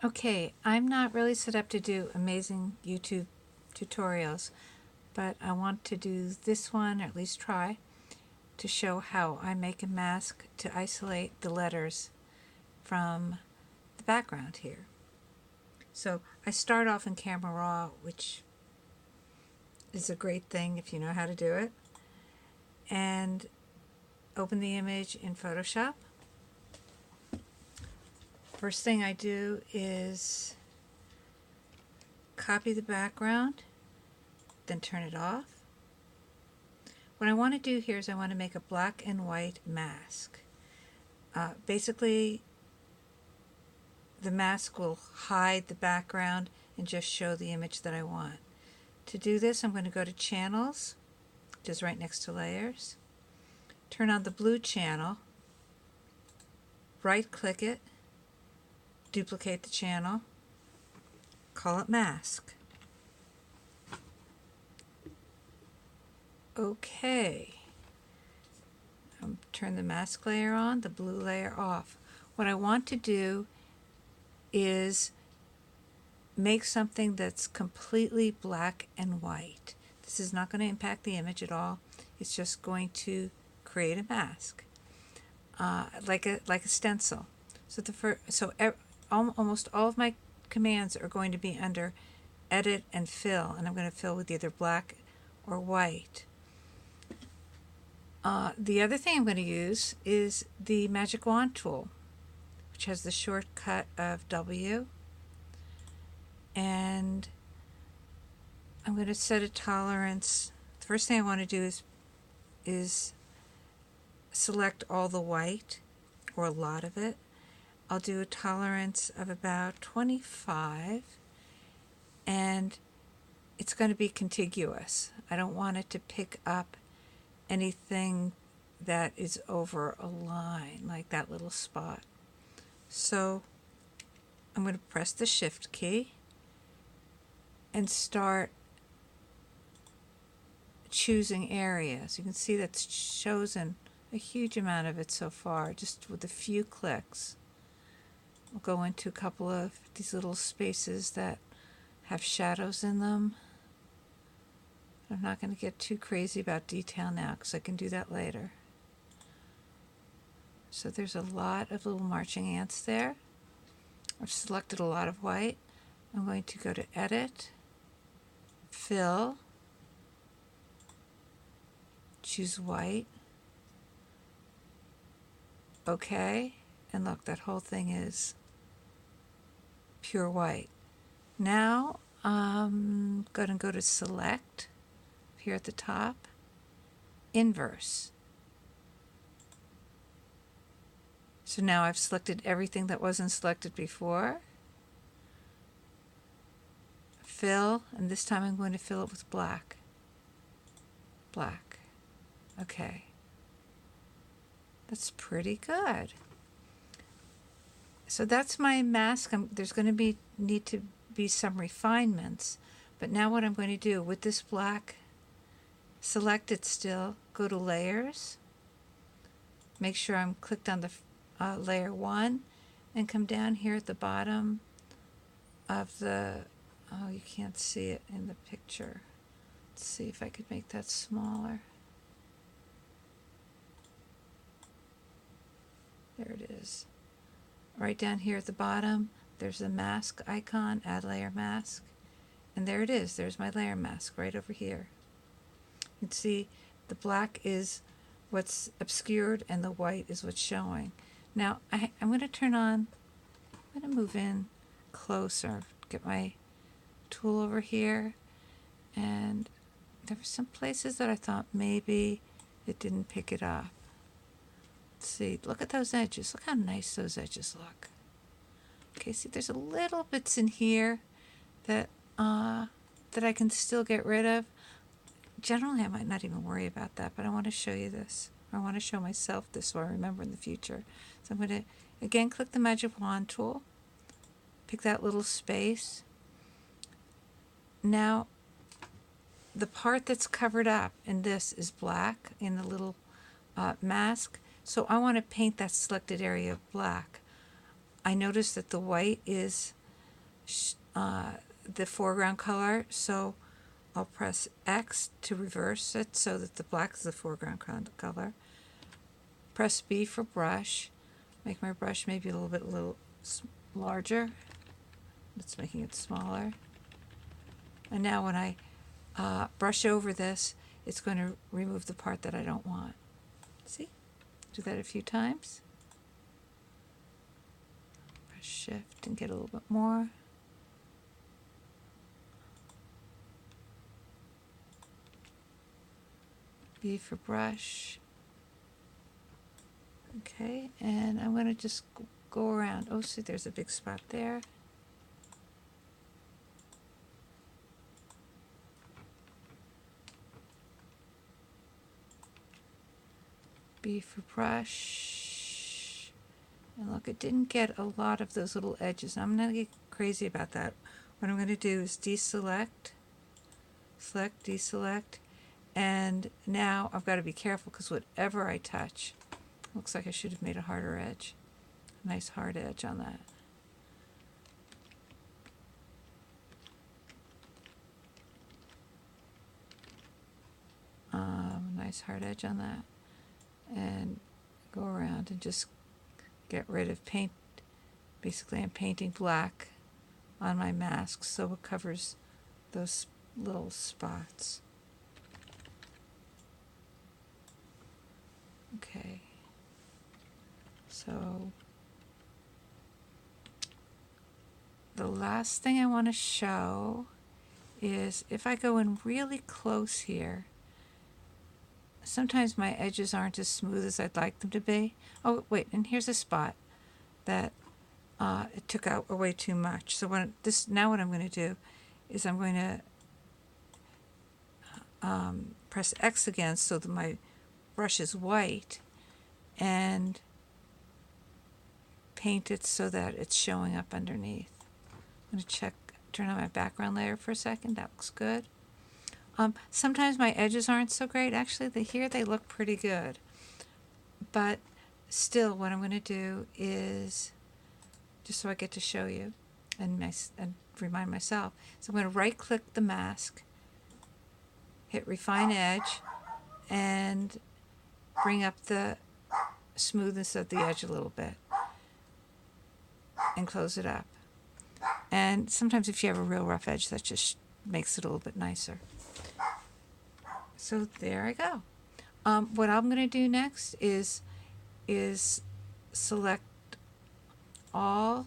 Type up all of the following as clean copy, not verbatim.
Okay, I'm not really set up to do amazing YouTube tutorials, but I want to do this one, or at least try, to show how I make a mask to isolate the letters from the background here. So I start off in Camera Raw, which is a great thing if you know how to do it, and open the image in Photoshop. First thing I do is copy the background, then turn it off. What I want to do here is I want to make a black and white mask. Basically, the mask will hide the background and just show the image that I want. To do this, I'm going to go to Channels, which is right next to Layers, turn on the blue channel, right-click it, duplicate the channel, call it Mask. Okay. Turn the mask layer on, the blue layer off. What I want to do is make something that's completely black and white. This is not going to impact the image at all. It's just going to create a mask, like a stencil. So almost all of my commands are going to be under Edit and Fill, and I'm going to fill with either black or white. The other thing I'm going to use is the Magic Wand tool, which has the shortcut of W. And I'm going to set a tolerance. The first thing I want to do is select all the white, or a lot of it. I'll do a tolerance of about 25, and it's going to be contiguous. I don't want it to pick up anything that is over a line, like that little spot. So I'm going to press the Shift key and start choosing areas. You can see that's chosen a huge amount of it so far, just with a few clicks. We'll go into a couple of these little spaces that have shadows in them. I'm not going to get too crazy about detail now because I can do that later. So there's a lot of little marching ants there. I've selected a lot of white. I'm going to go to Edit, Fill, choose white, OK, and look, that whole thing is pure white. Now I'm going to go to Select here at the top, Inverse. So now I've selected everything that wasn't selected before. Fill, and this time I'm going to fill it with black. Black. Okay. That's pretty good. So that's my mask. There's going to need to be some refinements, but now what I'm going to do with this black, select it still, go to Layers, make sure I'm clicked on the layer 1, and come down here at the bottom of the, oh, you can't see it in the picture. Let's see if I could make that smaller. There it is. Right down here at the bottom, there's the mask icon, Add Layer Mask. And there it is. There's my layer mask right over here. You can see the black is what's obscured and the white is what's showing. Now, I'm going to turn on, I'm going to move in closer, get my tool over here. And there were some places that I thought maybe it didn't pick it up. Let's see, look at those edges. Look how nice those edges look. Okay, see, there's a little bits in here that I can still get rid of. Generally, I might not even worry about that, but I want to show you this. I want to show myself this so I remember in the future. So I'm going to, again, click the Magic Wand tool, pick that little space. Now, the part that's covered up in this is black in the little mask. So I want to paint that selected area black. I notice that the white is the foreground color, so I'll press X to reverse it so that the black is the foreground color. Press B for brush. Make my brush maybe a little bit larger. It's making it smaller. And now when I brush over this, it's going to remove the part that I don't want. See? Do that a few times. Press Shift and get a little bit more. B for brush. Okay, and I'm going to just go around. Oh, see, there's a big spot there. B for brush. And look, it didn't get a lot of those little edges. I'm not going to get crazy about that. What I'm going to do is deselect, select, deselect, and now I've got to be careful because whatever I touch, looks like I should have made a harder edge. A nice hard edge on that. Nice hard edge on that. And go around and just get rid of paint. Basically, I'm painting black on my mask so it covers those little spots. Okay. So the last thing I want to show is if I go in really close here, sometimes my edges aren't as smooth as I'd like them to be. Oh, wait, and here's a spot that it took out way too much. So now what I'm going to do is I'm going to press X again so that my brush is white and paint it so that it's showing up underneath. I'm going to turn on my background layer for a second. That looks good. Sometimes my edges aren't so great. Actually, here they look pretty good. But still, what I'm going to do is, just so I get to show you and remind myself, so I'm going to right-click the mask, hit Refine Edge, and bring up the smoothness of the edge a little bit, and close it up. And sometimes if you have a real rough edge, that just makes it a little bit nicer. So there I go. What I'm going to do next is select all,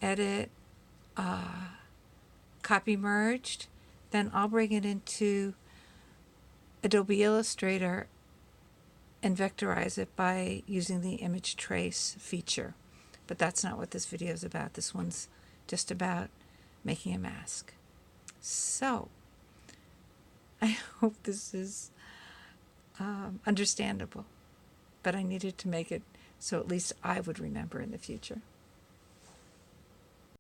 edit, copy merged. Then I'll bring it into Adobe Illustrator and vectorize it by using the image trace feature. But that's not what this video is about. This one's just about making a mask. So I hope this is understandable, but I needed to make it so at least I would remember in the future.